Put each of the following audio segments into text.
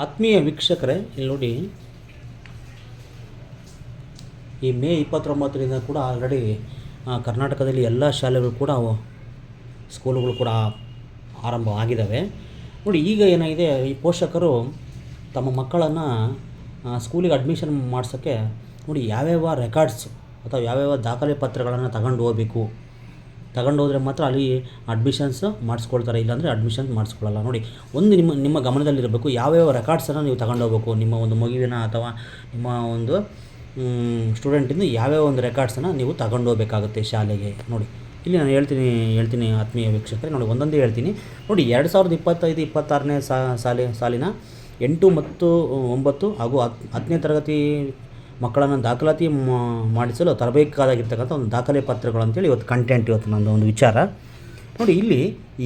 ಆತ್ಮೀಯ ವೀಕ್ಷಕರೇ, ಇಲ್ಲಿ ನೋಡಿ, ಈ ಮೇ 29ರಿಂದ ಕೂಡ ಆಲ್ರೆಡಿ ಕರ್ನಾಟಕದಲ್ಲಿ ಎಲ್ಲ ಶಾಲೆಗಳು ಕೂಡ ಸ್ಕೂಲುಗಳು ಕೂಡ ಆರಂಭ ಆಗಿದ್ದಾವೆ. ನೋಡಿ, ಈಗ ಏನಾಗಿದೆ, ಈ ಪೋಷಕರು ತಮ್ಮ ಮಕ್ಕಳನ್ನು ಸ್ಕೂಲಿಗೆ ಅಡ್ಮಿಷನ್ ಮಾಡಿಸೋಕ್ಕೆ ನೋಡಿ ಯಾವ್ಯಾವ ರೆಕಾರ್ಡ್ಸ್ ಅಥವಾ ಯಾವ್ಯಾವ ದಾಖಲೆ ಪತ್ರಗಳನ್ನು ತಗೊಂಡು ಹೋಗಬೇಕು, ತಗೊಂಡು ಹೋದರೆ ಮಾತ್ರ ಅಲ್ಲಿ ಅಡ್ಮಿಷನ್ಸ್ ಮಾಡಿಸ್ಕೊಳ್ತಾರೆ, ಇಲ್ಲಾಂದರೆ ಅಡ್ಮಿಷನ್ ಮಾಡಿಸ್ಕೊಳ್ಳಲ್ಲ. ನೋಡಿ, ಒಂದು ನಿಮ್ಮ ಗಮನದಲ್ಲಿರಬೇಕು, ಯಾವ್ಯಾವ ರೆಕಾರ್ಡ್ಸನ್ನು ನೀವು ತಗೊಂಡು ಹೋಗಬೇಕು. ನಿಮ್ಮ ಒಂದು ಮಗುವಿನ ಅಥವಾ ನಿಮ್ಮ ಒಂದು ಸ್ಟೂಡೆಂಟಿಂದ ಯಾವ್ಯಾವ ಒಂದು ರೆಕಾರ್ಡ್ಸನ್ನು ನೀವು ತಗೊಂಡು ಹೋಗಬೇಕಾಗುತ್ತೆ ಶಾಲೆಗೆ. ನೋಡಿ, ಇಲ್ಲಿ ನಾನು ಹೇಳ್ತೀನಿ ಆತ್ಮೀಯ ವೀಕ್ಷಕರೇ, ನೋಡಿ ಒಂದೊಂದೇ ಹೇಳ್ತೀನಿ. ನೋಡಿ, 2025-26ನೇ ಸಾಲಿನ 8 ಮತ್ತು 9 ಹಾಗೂ 10ನೇ ತರಗತಿ ಮಕ್ಕಳನ್ನು ದಾಖಲಾತಿ ಮಾಡಿಸಲು ತರಬೇಕಾಗಿರ್ತಕ್ಕಂಥ ಒಂದು ದಾಖಲೆ ಪತ್ರಗಳು ಅಂತೇಳಿ ಇವತ್ತು ಕಂಟೆಂಟ್, ಇವತ್ತು ನಮ್ಮದು ಒಂದು ವಿಚಾರ. ನೋಡಿ, ಇಲ್ಲಿ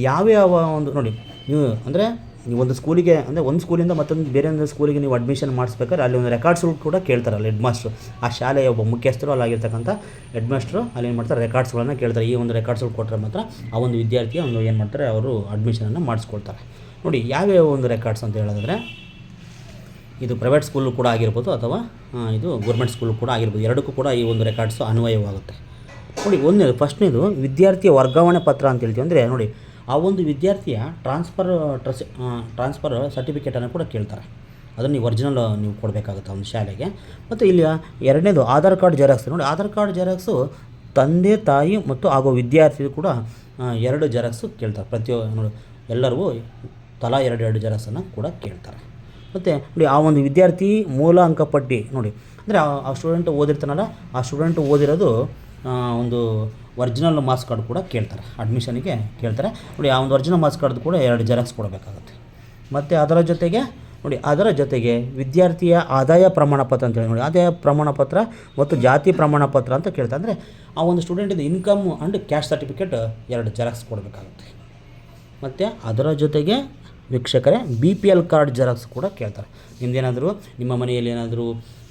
ಯಾವ್ಯಾವ ಒಂದು ನೋಡಿ, ನೀವು ಒಂದು ಸ್ಕೂಲಿಗೆ ಒಂದು ಸ್ಕೂಲಿಂದ ಮತ್ತೊಂದು ಬೇರೆ ಒಂದು ಸ್ಕೂಲಿಗೆ ನೀವು ಅಡ್ಮಿಷನ್ ಮಾಡಿಸ್ಬೇಕಾದ್ರೆ ಅಲ್ಲಿ ಒಂದು ರೆಕಾರ್ಡ್ಸ್ಗಳು ಕೂಡ ಕೇಳ್ತಾರೆ. ಅಲ್ಲಿ ಹೆಡ್ ಮಾಸ್ಟ್ರು, ಆ ಶಾಲೆಯ ಒಬ್ಬ ಮುಖ್ಯಸ್ಥರು ಅಲ್ಲಾಗಿರ್ತಕ್ಕಂಥ ಹೆಡ್ ಮಾಸ್ಟ್ರು ಅಲ್ಲಿ ಏನು ಮಾಡ್ತಾರೆ, ರೆಕಾರ್ಡ್ಸ್ಗಳನ್ನು ಕೇಳ್ತಾರೆ. ಈ ಒಂದು ರೆಕಾರ್ಡ್ಸ್ಗಳು ಕೊಟ್ಟರೆ ಮಾತ್ರ ಆ ಒಂದು ವಿದ್ಯಾರ್ಥಿಯ ಒಂದು ಏನು ಮಾಡ್ತಾರೆ, ಅವರು ಅಡ್ಮಿಷನನ್ನು ಮಾಡಿಸ್ಕೊಳ್ತಾರೆ. ನೋಡಿ, ಯಾವ್ಯಾವ ಒಂದು ರೆಕಾರ್ಡ್ಸ್ ಅಂತ ಹೇಳಿದ್ರೆ, ಇದು ಪ್ರೈವೇಟ್ ಸ್ಕೂಲು ಕೂಡ ಆಗಿರ್ಬೋದು ಅಥವಾ ಇದು ಗೌರ್ಮೆಂಟ್ ಸ್ಕೂಲು ಕೂಡ ಆಗಿರ್ಬೋದು, ಎರಡಕ್ಕೂ ಕೂಡ ಈ ಒಂದು ರೆಕಾರ್ಡ್ಸು ಅನ್ವಯವಾಗುತ್ತೆ. ನೋಡಿ, ಫಸ್ಟ್ನೇದು ವಿದ್ಯಾರ್ಥಿಯ ವರ್ಗಾವಣೆ ಪತ್ರ ಅಂತ ಹೇಳ್ತೀವಿ. ಅಂದರೆ ನೋಡಿ, ಆ ಒಂದು ವಿದ್ಯಾರ್ಥಿಯ ಟ್ರಾನ್ಸ್ಫರ್ ಸರ್ಟಿಫಿಕೇಟನ್ನು ಕೂಡ ಕೇಳ್ತಾರೆ. ಅದನ್ನು ನೀವು ಒರಿಜಿನಲ್ ನೀವು ಕೊಡಬೇಕಾಗುತ್ತೆ ಒಂದು ಶಾಲೆಗೆ. ಮತ್ತು ಇಲ್ಲಿ ಎರಡನೇದು ಆಧಾರ್ ಕಾರ್ಡ್ ಜೆರಾಕ್ಸ್. ನೋಡಿ, ಆಧಾರ್ ಕಾರ್ಡ್ ಜೆರಾಕ್ಸು ತಂದೆ ತಾಯಿ ಮತ್ತು ಹಾಗೂ ವಿದ್ಯಾರ್ಥಿ ಕೂಡ 2 ಜೆರಾಕ್ಸು ಕೇಳ್ತಾರೆ. ನೋಡಿ, ಎಲ್ಲರಿಗೂ ತಲಾ 2 ಜೆರಾಕ್ಸನ್ನು ಕೂಡ ಕೇಳ್ತಾರೆ. ಮತ್ತು ನೋಡಿ, ಆ ಒಂದು ವಿದ್ಯಾರ್ಥಿ ಮೂಲ ಅಂಕಪಟ್ಟಿ ನೋಡಿ, ಅಂದರೆ ಆ ಸ್ಟೂಡೆಂಟ್ ಓದಿರ್ತಾನಲ್ಲ, ಆ ಸ್ಟೂಡೆಂಟ್ ಓದಿರೋದು ಒಂದು ಒರಿಜಿನಲ್ ಮಾರ್ಕ್ಸ್ ಕಾರ್ಡ್ ಕೂಡ ಕೇಳ್ತಾರೆ, ಅಡ್ಮಿಷನಿಗೆ ಕೇಳ್ತಾರೆ. ನೋಡಿ, ಆ ಒಂದು ಒರಿಜಿನಲ್ ಮಾರ್ಕ್ಸ್ ಕಾರ್ಡ್ ಕೂಡ 2 ಜೆರಾಕ್ಸ್ ಕೊಡಬೇಕಾಗುತ್ತೆ. ಮತ್ತು ಅದರ ಜೊತೆಗೆ ವಿದ್ಯಾರ್ಥಿಯ ಆದಾಯ ಪ್ರಮಾಣ ಪತ್ರ ಅಂತೇಳಿ, ನೋಡಿ, ಆದಾಯ ಪ್ರಮಾಣ ಪತ್ರ ಮತ್ತು ಜಾತಿ ಪ್ರಮಾಣ ಪತ್ರ ಅಂತ ಕೇಳ್ತಾರೆ. ಅಂದರೆ ಆ ಒಂದು ಸ್ಟೂಡೆಂಟಿಂದ income and caste certificate 2 xerox ಕೊಡಬೇಕಾಗುತ್ತೆ. ಮತ್ತು ಅದರ ಜೊತೆಗೆ ವೀಕ್ಷಕರೇ, BPL ಕಾರ್ಡ್ ಜೆರಾಕ್ಸ್ ಕೂಡ ಕೇಳ್ತಾರೆ. ನಿಮ್ಮದೇನಾದರೂ ನಿಮ್ಮ ಮನೆಯಲ್ಲಿ ಏನಾದರೂ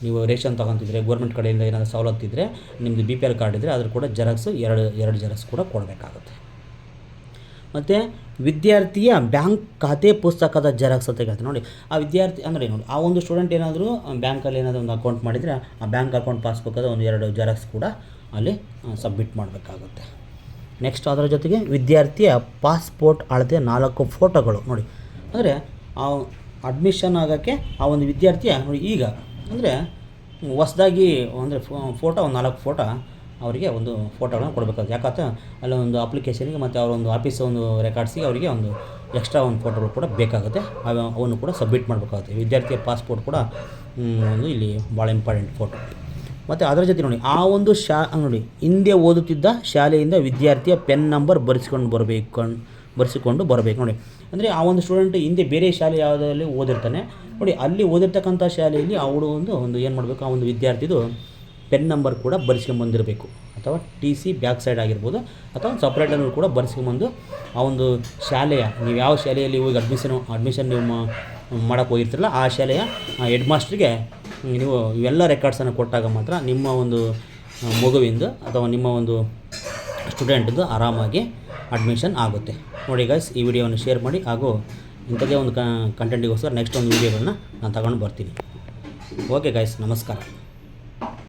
ನೀವು ರೇಷನ್ ತೊಗೊತಿದ್ರೆ, ಗೋರ್ಮೆಂಟ್ ಕಡೆಯಿಂದ ಏನಾದರೂ ಸವಲತ್ತಿದ್ದರೆ, ನಿಮ್ಮದು BPL ಕಾರ್ಡ್ ಇದ್ದರೆ ಅದ್ರ ಕೂಡ ಜೆರಾಕ್ಸು 2 ಜೆರಾಕ್ಸ್ ಕೂಡ ಕೊಡಬೇಕಾಗುತ್ತೆ. ಮತ್ತು ವಿದ್ಯಾರ್ಥಿಯ ಬ್ಯಾಂಕ್ ಖಾತೆ ಪುಸ್ತಕದ ಜೆರಾಕ್ಸ್ ಅಂತ ಹೇಳ್ತಾರೆ. ನೋಡಿ, ಆ ವಿದ್ಯಾರ್ಥಿ ಅಂದರೆ ನೋಡಿ, ಆ ಒಂದು ಸ್ಟೂಡೆಂಟ್ ಏನಾದರೂ ಬ್ಯಾಂಕಲ್ಲಿ ಏನಾದರೂ ಒಂದು ಅಕೌಂಟ್ ಮಾಡಿದರೆ, ಆ ಬ್ಯಾಂಕ್ ಅಕೌಂಟ್ ಪಾಸ್ಬುಕ್ಕದ ಒಂದು 2 ಜೆರಾಕ್ಸ್ ಕೂಡ ಅಲ್ಲಿ ಸಬ್ಮಿಟ್ ಮಾಡಬೇಕಾಗುತ್ತೆ. ನೆಕ್ಸ್ಟ್ ಅದರ ಜೊತೆಗೆ ವಿದ್ಯಾರ್ಥಿಯ ಪಾಸ್ಪೋರ್ಟ್ ಅಳತೆ 4 ಫೋಟೋಗಳು. ನೋಡಿ, ಅಂದರೆ ಆ ಅಡ್ಮಿಷನ್ ಆಗೋಕ್ಕೆ ಆ ಒಂದು ವಿದ್ಯಾರ್ಥಿಯ ನೋಡಿ, ಈಗ ಅಂದರೆ ಹೊಸದಾಗಿ ಅಂದರೆ ಫೋಟೋ ಒಂದು 4 ಫೋಟೋ ಅವರಿಗೆ ಒಂದು ಫೋಟೋಗಳನ್ನು ಕೊಡಬೇಕಾಗುತ್ತೆ. ಯಾಕಂತ ಅಲ್ಲಿ ಒಂದು ಅಪ್ಲಿಕೇಶನ್ಗೆ ಮತ್ತು ಅವರ ಒಂದು ಆಫೀಸ್ ಒಂದು ರೆಕಾರ್ಡ್ಸಿಗೆ ಅವರಿಗೆ ಒಂದು ಎಕ್ಸ್ಟ್ರಾ ಒಂದು ಫೋಟೋಗಳು ಕೂಡ ಬೇಕಾಗುತ್ತೆ. ಅವನ್ನು ಕೂಡ ಸಬ್ಮಿಟ್ ಮಾಡಬೇಕಾಗುತ್ತೆ. ವಿದ್ಯಾರ್ಥಿಯ ಪಾಸ್ಪೋರ್ಟ್ ಕೂಡ ಒಂದು ಇಲ್ಲಿ ಭಾಳ ಇಂಪಾರ್ಟೆಂಟ್ ಫೋಟೋ. ಮತ್ತು ಅದರ ಜೊತೆ ನೋಡಿ, ಆ ಒಂದು ನೋಡಿ, ಹಿಂದೆ ಓದುತ್ತಿದ್ದ ಶಾಲೆಯಿಂದ ವಿದ್ಯಾರ್ಥಿಯ ಪೆನ್ ನಂಬರ್ ಬರೆಸಿಕೊಂಡು ಬರಬೇಕು. ನೋಡಿ, ಅಂದರೆ ಆ ಒಂದು ಸ್ಟೂಡೆಂಟ್ ಹಿಂದೆ ಬೇರೆ ಶಾಲೆ ಯಾವುದರಲ್ಲಿ ಓದಿರ್ತಾನೆ ನೋಡಿ, ಅಲ್ಲಿ ಓದಿರ್ತಕ್ಕಂಥ ಶಾಲೆಯಲ್ಲಿ ಅವಳು ಒಂದು ಏನು ಮಾಡಬೇಕು, ಆ ಒಂದು ವಿದ್ಯಾರ್ಥಿದು ಪೆನ್ ನಂಬರ್ ಕೂಡ ಬರೆಸ್ಕೊಂಬಂದಿರಬೇಕು. ಅಥವಾ TC ಬ್ಯಾಕ್ ಸೈಡ್ ಆಗಿರ್ಬೋದು, ಅಥವಾ ಸಪ್ರೇಟನ್ನು ಕೂಡ ಬರೆಸ್ಕೊಂಬಂದು ಆ ಒಂದು ಶಾಲೆಯ ನೀವು ಯಾವ ಶಾಲೆಯಲ್ಲಿ ಹೋಗಿ ಅಡ್ಮಿಷನ್ ನೀವು ಮಾಡೋಕ್ಕೆ ಹೋಗಿರ್ತಿರಲ್ಲ, ಆ ಶಾಲೆಯ ಹೆಡ್ ಮಾಸ್ಟ್ರಿಗೆ ನೀವು ಇವೆಲ್ಲ ರೆಕಾರ್ಡ್ಸನ್ನು ಕೊಟ್ಟಾಗ ಮಾತ್ರ ನಿಮ್ಮ ಒಂದು ಮಗುವಿಂದು ಅಥವಾ ನಿಮ್ಮ ಒಂದು ಸ್ಟೂಡೆಂಟ್ದು ಆರಾಮಾಗಿ ಅಡ್ಮಿಷನ್ ಆಗುತ್ತೆ. ನೋಡಿ ಗೈಸ್, ಈ ವಿಡಿಯೋವನ್ನು ಶೇರ್ ಮಾಡಿ, ಹಾಗೂ ಇಂಥದ್ದೇ ಒಂದು ಕಂಟೆಂಟಿಗೋಸ್ಕರ ನೆಕ್ಸ್ಟ್ ಒಂದು ವೀಡಿಯೋಗಳನ್ನ ನಾನು ತಗೊಂಡು ಬರ್ತೀನಿ. ಓಕೆ ಗೈಸ್, ನಮಸ್ಕಾರ.